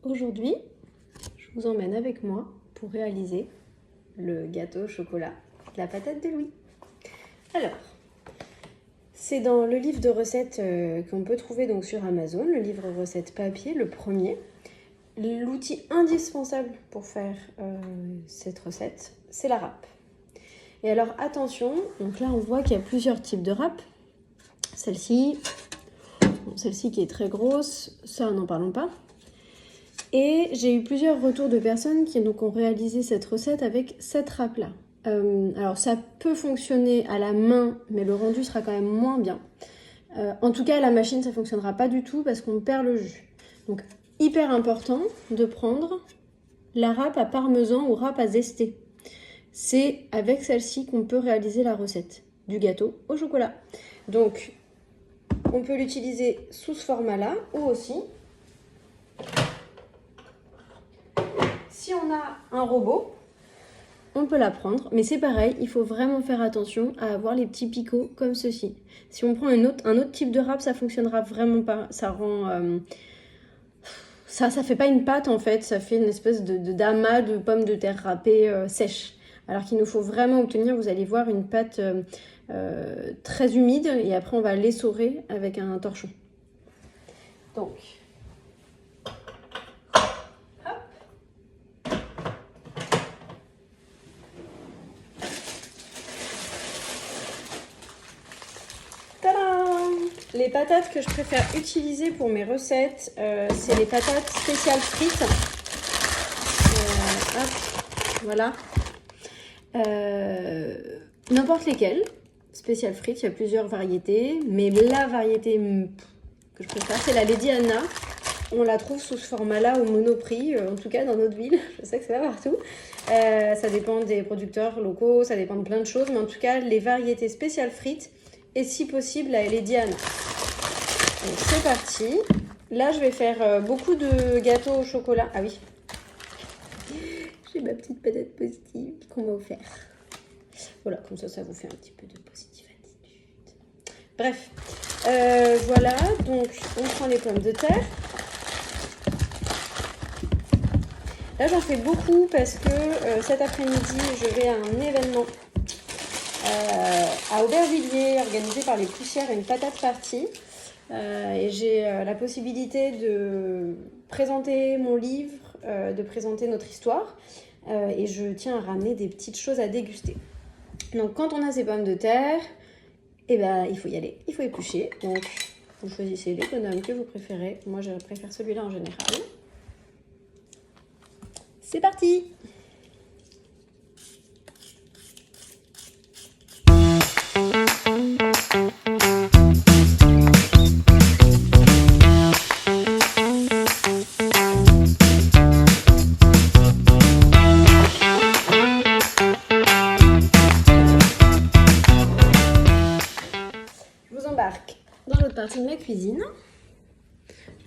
Aujourd'hui, je vous emmène avec moi pour réaliser le gâteau au chocolat, la patate de Louis. Alors, c'est dans le livre de recettes qu'on peut trouver donc sur Amazon, le livre recettes papier, le premier. L'outil indispensable pour faire cette recette, c'est la râpe. Et alors attention, donc là on voit qu'il y a plusieurs types de râpe. Celle-ci qui est très grosse, ça n'en parlons pas. Et j'ai eu plusieurs retours de personnes qui donc ont réalisé cette recette avec cette râpe-là. Alors ça peut fonctionner à la main, mais le rendu sera quand même moins bien. En tout cas, à la machine, ça ne fonctionnera pas du tout parce qu'on perd le jus. Donc hyper important de prendre la râpe à parmesan ou râpe à zester. C'est avec celle-ci qu'on peut réaliser la recette du gâteau au chocolat. Donc on peut l'utiliser sous ce format-là ou aussi si on a un robot, on peut la prendre, mais c'est pareil, il faut vraiment faire attention à avoir les petits picots comme ceci. Si on prend un autre type de râpe, ça fonctionnera vraiment pas. Ça rend ça fait pas une pâte en fait, ça fait une espèce d'amas de pommes de terre râpées sèches. Alors qu'il nous faut vraiment obtenir, vous allez voir, une pâte très humide et après on va l'essorer avec un torchon. Donc, hop. Tadam! Les patates que je préfère utiliser pour mes recettes, c'est les patates spéciales frites. Hop, voilà. N'importe lesquelles, spéciales frites, il y a plusieurs variétés, mais la variété que je préfère, c'est la Lady Anna. On la trouve sous ce format-là au Monoprix, en tout cas dans notre ville, je sais que c'est pas partout. Ça dépend des producteurs locaux, ça dépend de plein de choses, mais en tout cas, les variétés spéciales frites, et si possible, la Lady Anna. Donc c'est parti. Là, je vais faire beaucoup de gâteaux au chocolat. Ah oui, j'ai ma petite patate positive qu'on m'a offert. Voilà, comme ça vous fait un petit peu de positive attitude. Bref, voilà, donc on prend les pommes de terre. Là, j'en fais beaucoup parce que cet après-midi, je vais à un événement à Aubervilliers, organisé par les Poussières, une patate party. Et j'ai la possibilité de présenter mon livre, de présenter notre histoire. Et je tiens à ramener des petites choses à déguster. Donc quand on a ces pommes de terre, eh ben, il faut y aller, il faut éplucher. Donc vous choisissez l'économe que vous préférez. Moi je préfère celui-là en général. C'est parti! Dans l'autre partie de ma cuisine.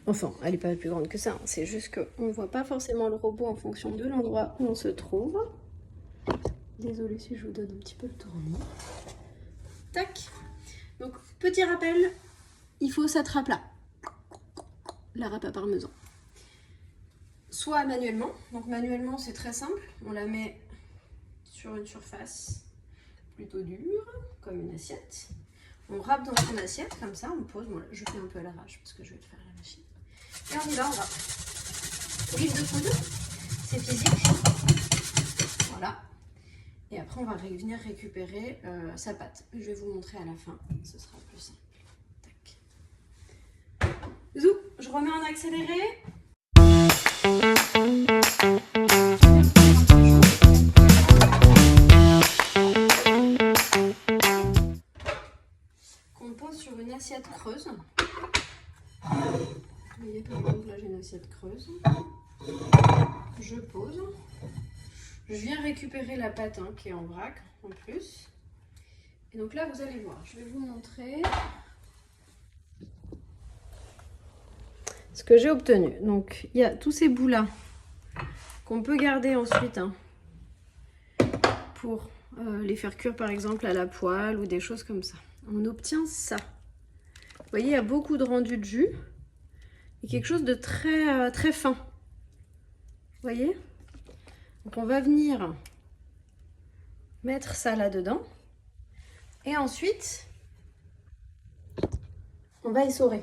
Enfin, elle n'est pas plus grande que ça, hein. C'est juste qu'on ne voit pas forcément le robot en fonction de l'endroit où on se trouve. Désolée si je vous donne un petit peu le tournis. Tac. Donc, petit rappel, il faut cette râpe-là. La râpe à parmesan. Soit manuellement. Donc manuellement, c'est très simple. On la met sur une surface plutôt dure, comme une assiette. On râpe dans une assiette, comme ça, on pose. Bon, là, je fais un peu à l'arrache parce que je vais le faire à la machine. Et on y va, on râpe. Livre de coude, c'est physique. Voilà. Et après, on va venir récupérer sa pâte. Je vais vous montrer à la fin, ce sera plus simple. Tac. Zou, je remets en accéléré. Sur une assiette creuse. Vous voyez par exemple là j'ai une assiette creuse. Je pose. Je viens récupérer la pâte qui est en vrac en plus. Et donc là vous allez voir, je vais vous montrer ce que j'ai obtenu. Donc il y a tous ces bouts là qu'on peut garder ensuite pour les faire cuire par exemple à la poêle ou des choses comme ça. On obtient ça. Vous voyez, il y a beaucoup de rendu de jus et quelque chose de très fin. voyez? Donc on va venir mettre ça là-dedans. Et ensuite, on va essorer.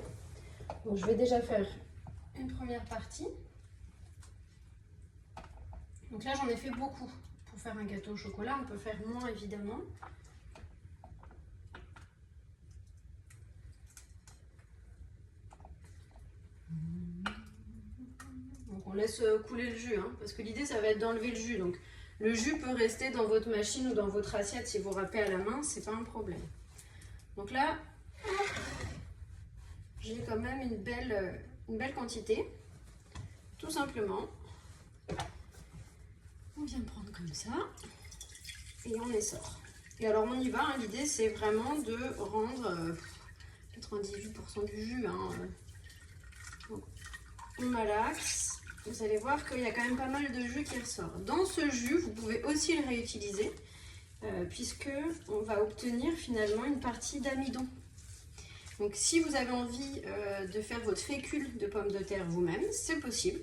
Donc je vais déjà faire une première partie. Donc là, j'en ai fait beaucoup. Pour faire un gâteau au chocolat, on peut faire moins évidemment. Donc on laisse couler le jus, hein, parce que l'idée, ça va être d'enlever le jus. Donc le jus peut rester dans votre machine ou dans votre assiette si vous râpez à la main, c'est pas un problème. Donc là, j'ai quand même une belle quantité. Tout simplement, on vient prendre comme ça et on essore. Et alors on y va, hein, l'idée c'est vraiment de rendre 98% du jus. Hein. Donc, on malaxe. Vous allez voir qu'il y a quand même pas mal de jus qui ressort. Dans ce jus, vous pouvez aussi le réutiliser puisque on va obtenir finalement une partie d'amidon. Donc si vous avez envie de faire votre fécule de pommes de terre vous-même, c'est possible.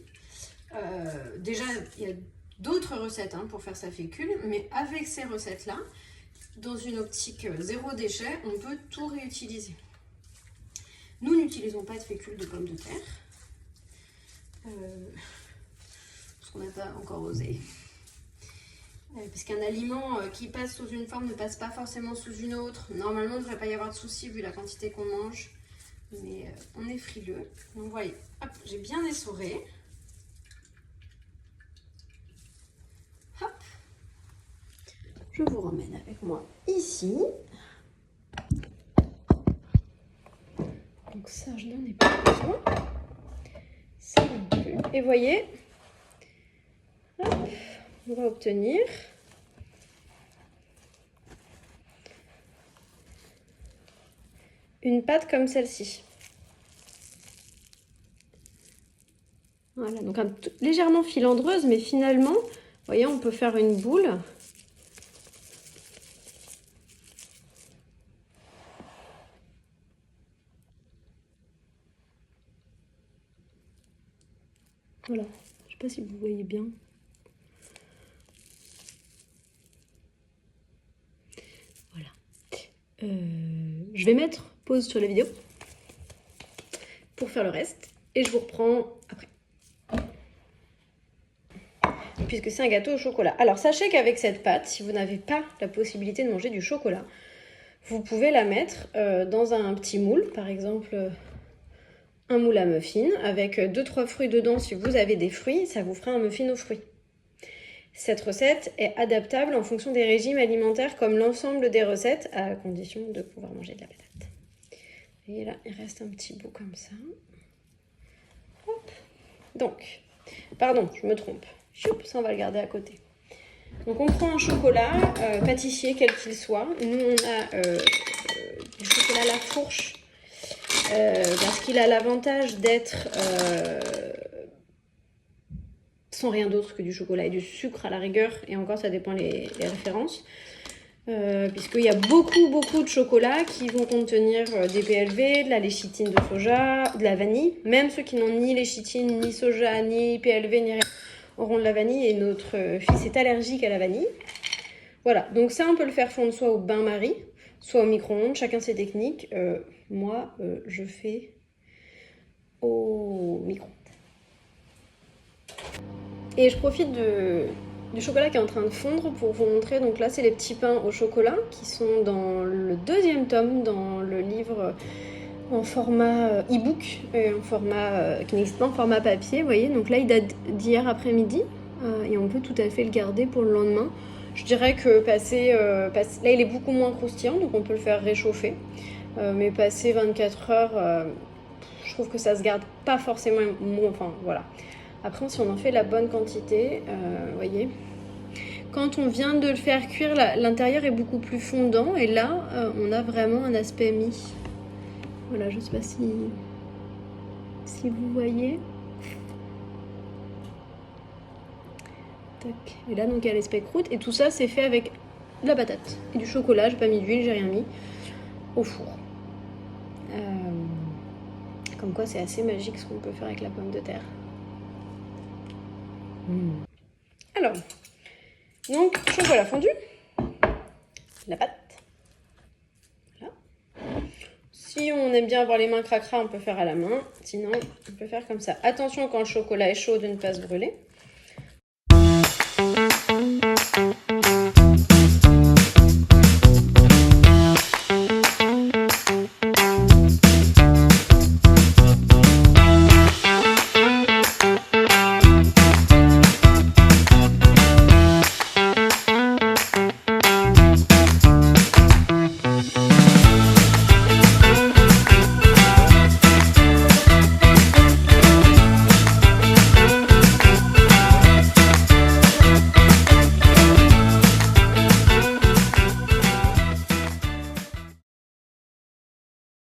Déjà, il y a d'autres recettes hein, pour faire sa fécule, mais avec ces recettes-là, dans une optique zéro déchet, on peut tout réutiliser. Nous n'utilisons pas de fécule de pommes de terre, parce qu'on n'a pas encore osé. Parce qu'un aliment qui passe sous une forme ne passe pas forcément sous une autre. Normalement, il ne devrait pas y avoir de souci vu la quantité qu'on mange. Mais on est frileux. Donc, vous voyez, hop, j'ai bien essoré. Hop. Je vous ramène avec moi ici. Donc ça, je n'en ai pas besoin. Ça non plus. Et voyez, hop, on va obtenir une pâte comme celle-ci. Voilà, donc légèrement filandreuse, mais finalement, vous voyez, on peut faire une boule. Voilà, je ne sais pas si vous voyez bien. Voilà. Je vais mettre pause sur la vidéo pour faire le reste et je vous reprends après. Puisque c'est un gâteau au chocolat. Alors sachez qu'avec cette pâte, si vous n'avez pas la possibilité de manger du chocolat, vous pouvez la mettre dans un petit moule, par exemple un moule à muffins, avec 2-3 fruits dedans. Si vous avez des fruits, ça vous fera un muffin aux fruits. Cette recette est adaptable en fonction des régimes alimentaires comme l'ensemble des recettes, à condition de pouvoir manger de la patate. Et là, il reste un petit bout comme ça. Hop. Donc, pardon, je me trompe. Choup, ça on va le garder à côté. Donc on prend un chocolat pâtissier quel qu'il soit. Nous on a du chocolat à la fourche parce qu'il a l'avantage d'être sans rien d'autre que du chocolat et du sucre à la rigueur. Et encore ça dépend les références. Puisqu'il y a beaucoup de chocolats qui vont contenir des PLV, de la léchitine de soja, de la vanille. Même ceux qui n'ont ni léchitine, ni soja, ni PLV, ni rien, auront de la vanille et notre fils est allergique à la vanille. Voilà, donc ça on peut le faire fondre soit au bain-marie, soit au micro-ondes, chacun ses techniques. Moi, je fais au micro-ondes. Et je profite du chocolat qui est en train de fondre pour vous montrer. Donc là, c'est les petits pains au chocolat qui sont dans le 2e tome, dans le livre en format e-book, en format qui n'existe pas en format papier, vous voyez. Donc là, il date d'hier après-midi et on peut tout à fait le garder pour le lendemain. Je dirais que là, il est beaucoup moins croustillant, donc on peut le faire réchauffer. Mais passer 24 heures, je trouve que ça se garde pas forcément, enfin voilà. Après, si on en fait la bonne quantité, vous voyez, quand on vient de le faire cuire, l'intérieur est beaucoup plus fondant et là, on a vraiment un aspect mi. Voilà, je ne sais pas si vous voyez. Tac. Et là, donc, il y a l'aspect croûte. Et tout ça, c'est fait avec de la patate et du chocolat. J'ai pas mis d'huile, j'ai rien mis au four. Comme quoi, c'est assez magique ce qu'on peut faire avec la pomme de terre. Alors, donc chocolat fondu, la pâte. Voilà. Si on aime bien avoir les mains cracra, on peut faire à la main. Sinon, on peut faire comme ça. Attention quand le chocolat est chaud de ne pas se brûler.